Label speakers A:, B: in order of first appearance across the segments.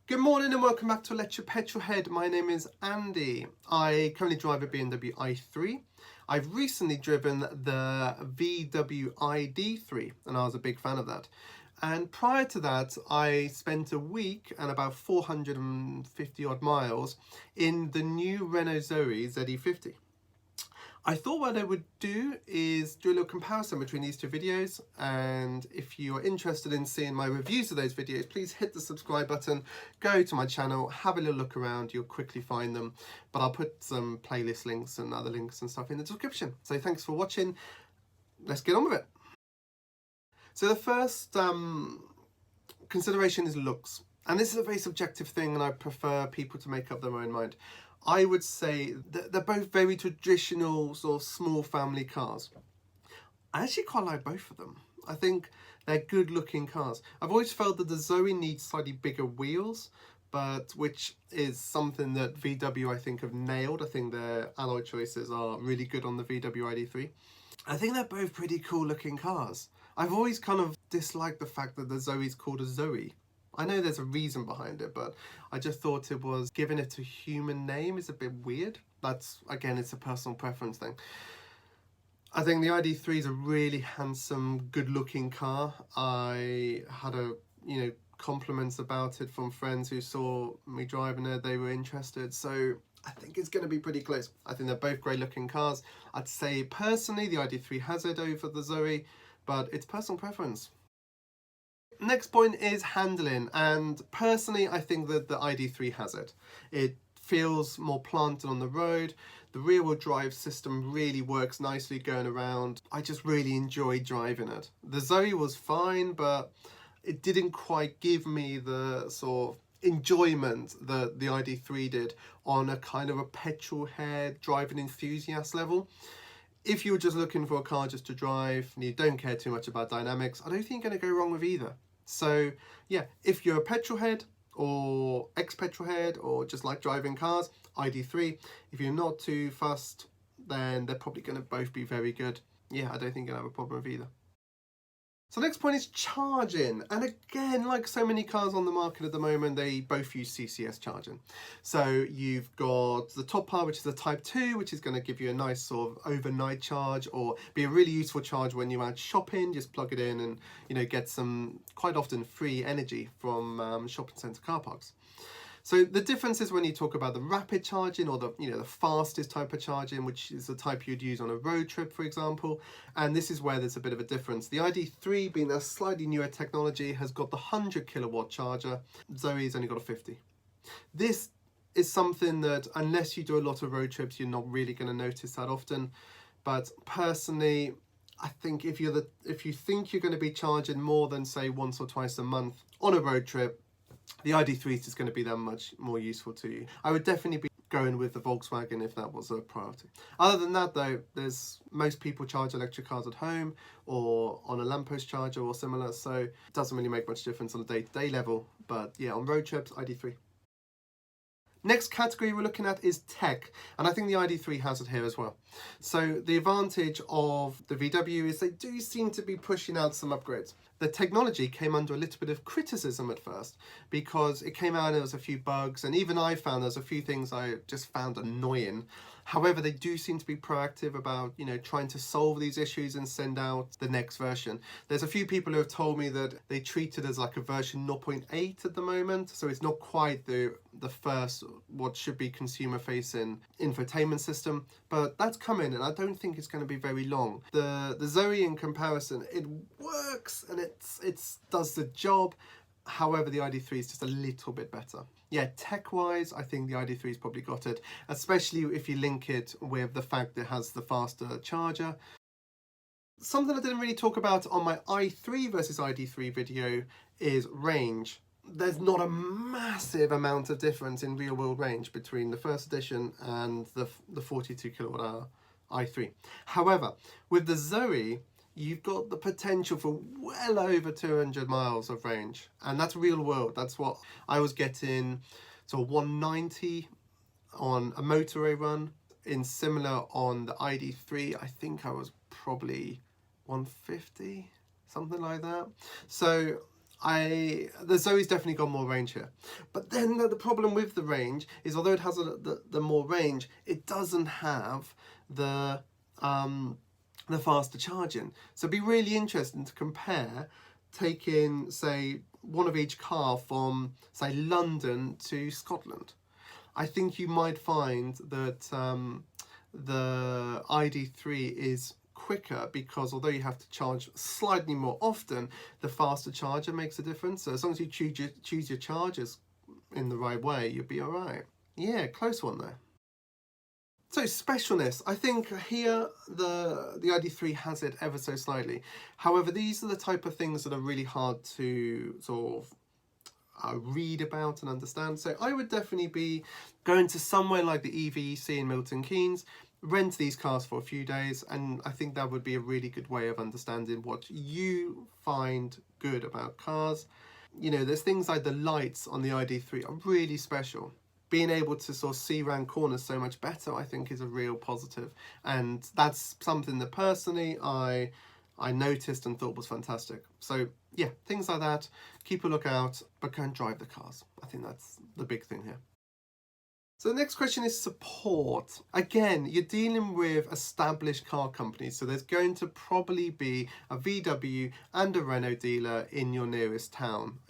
A: Good morning and welcome back to Electric Petrolhead. My name is Andy. I currently drive a BMW i3. I've recently driven the VW ID3 and I was a big fan of that. And prior to that, I spent a week and about 450 odd miles in the new Renault Zoe ZE50. I thought what I would do is do a little comparison between these two videos, and if you are interested in seeing my reviews of those videos, please hit the subscribe button, go to my channel, have a little look around, you'll quickly find them, but I'll put some playlist links and other links and stuff in the description. So thanks for watching, let's get on with it. So the first consideration is looks, and this is a very subjective thing and I prefer people to make up their own mind. I would say that they're both very traditional sort of small family cars. I actually quite like both of them. I think they're good looking cars. I've always felt that the Zoe needs slightly bigger wheels, but which is something that VW I think have nailed. I think their alloy choices are really good on the VW ID3. I think they're both pretty cool looking cars. I've always kind of disliked the fact that the Zoe's called a Zoe. I know there's a reason behind it, but I just thought it was giving it a human name is a bit weird. That's, again, it's a personal preference thing. I think the ID3 is a really handsome, good-looking car. I had compliments about it from friends who saw me driving it. They were interested, so I think it's going to be pretty close. I think they're both great-looking cars. I'd say personally the ID3 has it over the Zoe, but it's personal preference. Next point is handling, and personally I think that the ID3 has it. It feels more planted on the road. The rear-wheel drive system really works nicely going around. I just really enjoy driving it. The Zoe was fine, but it didn't quite give me the sort of enjoyment that the ID3 did on a kind of a petrolhead driving enthusiast level. If you're just looking for a car just to drive and you don't care too much about dynamics, I don't think you're going to go wrong with either. So yeah, if you're a petrolhead or ex-petrolhead or just like driving cars, ID3. If you're not too fussed, then they're probably going to both be very good. Yeah, I don't think you'll have a problem with either. So next point is charging, and again, like so many cars on the market at the moment, they both use CCS charging. So you've got the top part, which is a Type 2, which is going to give you a nice sort of overnight charge, or be a really useful charge when you're out shopping. Just plug it in and get some quite often free energy from shopping centre car parks. So the difference is when you talk about the rapid charging or the fastest type of charging, which is the type you'd use on a road trip, for example. And this is where there's a bit of a difference. The ID3, being a slightly newer technology, has got the 100 kilowatt charger. Zoe's only got a 50. This is something that, unless you do a lot of road trips, you're not really going to notice that often. But personally, I think if you think you're going to be charging more than, say, once or twice a month on a road trip, the ID3 is just going to be that much more useful to you. I would definitely be going with the Volkswagen if that was a priority. Other than that though, most people charge electric cars at home or on a lamppost charger or similar, so it doesn't really make much difference on a day-to-day level. But yeah, on road trips, ID3. Next category we're looking at is tech, and I think the ID3 has it here as well. So the advantage of the VW is they do seem to be pushing out some upgrades. The technology came under a little bit of criticism at first because it came out and there was a few bugs, and even I found there's a few things I just found annoying. However, they do seem to be proactive about, trying to solve these issues and send out the next version. There's a few people who have told me that they treat it as like a version 0.8 at the moment, so it's not quite the first, what should be consumer-facing infotainment system, but that's coming, and I don't think it's going to be very long. The Zoe, in comparison, it works and it does the job. However, the ID3 is just a little bit better. Yeah, tech-wise, I think the ID3's probably got it, especially if you link it with the fact that it has the faster charger. Something I didn't really talk about on my i3 versus ID3 video is range. There's not a massive amount of difference in real-world range between the first edition and the 42 kilowatt-hour i3. However, with the Zoe, you've got the potential for well over 200 miles of range, and that's real world. That's what I was getting, so 190 on a motorway run. In similar on the ID3, I think I was probably 150, something like that. So The Zoe's definitely got more range here. But then the problem with the range is, although it has the more range, it doesn't have the faster charging. So it'd be really interesting to compare taking, say, one of each car from, say, London to Scotland. I think you might find that the ID.3 is quicker, because although you have to charge slightly more often, the faster charger makes a difference. So as long as you choose your chargers in the right way, you'll be all right. Yeah, close one there. So specialness, I think here the ID.3 has it ever so slightly. However, these are the type of things that are really hard to sort of read about and understand. So I would definitely be going to somewhere like the EVEC in Milton Keynes, rent these cars for a few days, and I think that would be a really good way of understanding what you find good about cars. You know, there's things like the lights on the ID.3 are really special. Being able to sort of see around corners so much better, I think, is a real positive, and that's something that personally I noticed and thought was fantastic. So yeah, things like that. Keep a lookout, but go and drive the cars. I think that's the big thing here. So the next question is support. Again, you're dealing with established car companies, so there's going to probably be a VW and a Renault dealer in your nearest town.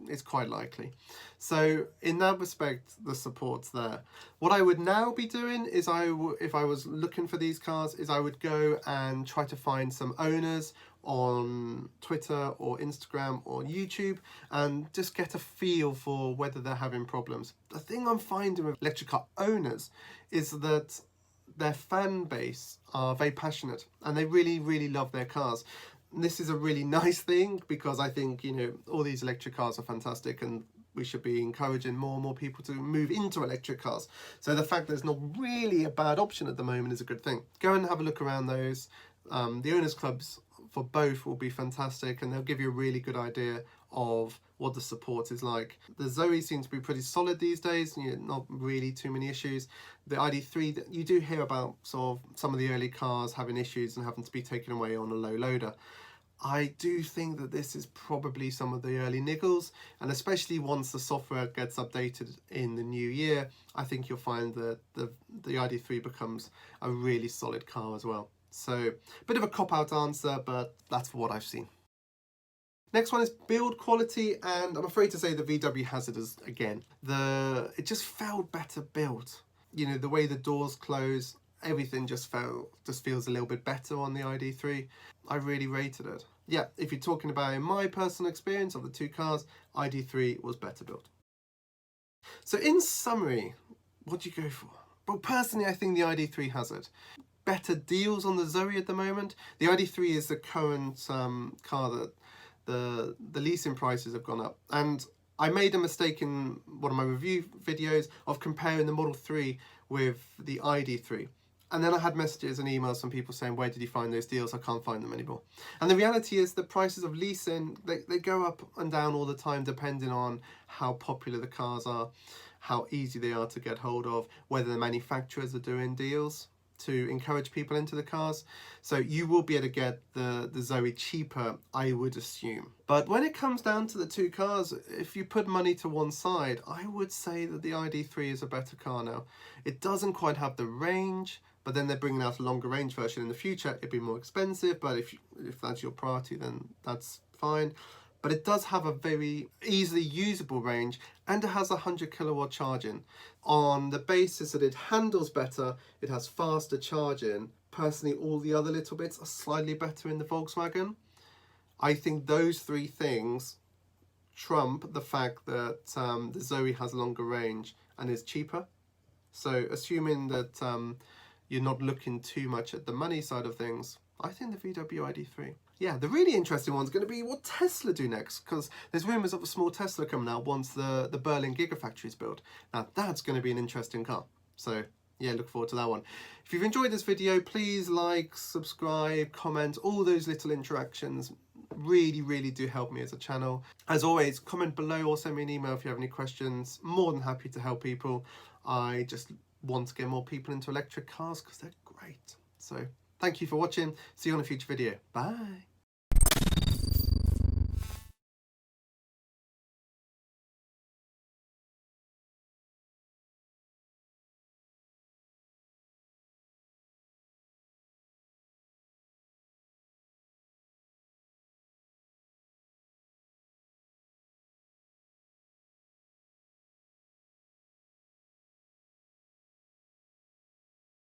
A: It's quite likely. So in that respect, the support's there. What I would now be doing is if I was looking for these cars, is I would go and try to find some owners on Twitter or Instagram or YouTube and just get a feel for whether they're having problems. The thing I'm finding with electric car owners is that their fan base are very passionate and they really, really love their cars. And this is a really nice thing, because I think, you know, all these electric cars are fantastic and we should be encouraging more and more people to move into electric cars. So the fact that there's not really a bad option at the moment is a good thing. Go and have a look around those. The owners clubs for both will be fantastic, and they'll give you a really good idea of what the support is like. The Zoe seems to be pretty solid these days, not really too many issues. The ID.3, you do hear about sort of some of the early cars having issues and having to be taken away on a low loader. I do think that this is probably some of the early niggles, and especially once the software gets updated in the new year, I think you'll find that the ID.3 becomes a really solid car as well. So, bit of a cop-out answer, but that's what I've seen. Next one is build quality, and I'm afraid to say the VW has it as, again, it just felt better built. You know, the way the doors close, everything just feels a little bit better on the ID.3. I really rated it. Yeah, if you're talking about in my personal experience of the two cars, ID.3 was better built. So in summary, what do you go for? Well, personally, I think the ID.3 has it. Better deals on the Zoe at the moment. The ID.3 is the current car that the leasing prices have gone up, and I made a mistake in one of my review videos of comparing the Model 3 with the ID.3, and then I had messages and emails from people saying, where did you find those deals? I can't find them anymore. And the reality is the prices of leasing, they go up and down all the time depending on how popular the cars are, how easy they are to get hold of, whether the manufacturers are doing deals to encourage people into the cars. So you will be able to get the Zoe cheaper, I would assume. But when it comes down to the two cars, if you put money to one side, I would say that the ID.3 is a better car now. It doesn't quite have the range, but then they're bringing out a longer range version in the future. It'd be more expensive, but if that's your priority, then that's fine. But it does have a very easily usable range, and it has 100 kilowatt charging. On the basis that it handles better, it has faster charging. Personally, all the other little bits are slightly better in the Volkswagen. I think those three things trump the fact that the Zoe has longer range and is cheaper. So assuming that you're not looking too much at the money side of things, I think the VW ID.3. Yeah, the really interesting one's going to be what Tesla do next, because there's rumours of a small Tesla coming out once the Berlin Gigafactory is built. Now that's going to be an interesting car. So yeah, look forward to that one. If you've enjoyed this video, please like, subscribe, comment, all those little interactions really, really do help me as a channel. As always, comment below or send me an email if you have any questions. More than happy to help people. I just want to get more people into electric cars because they're great. So thank you for watching. See you on a future video. Bye.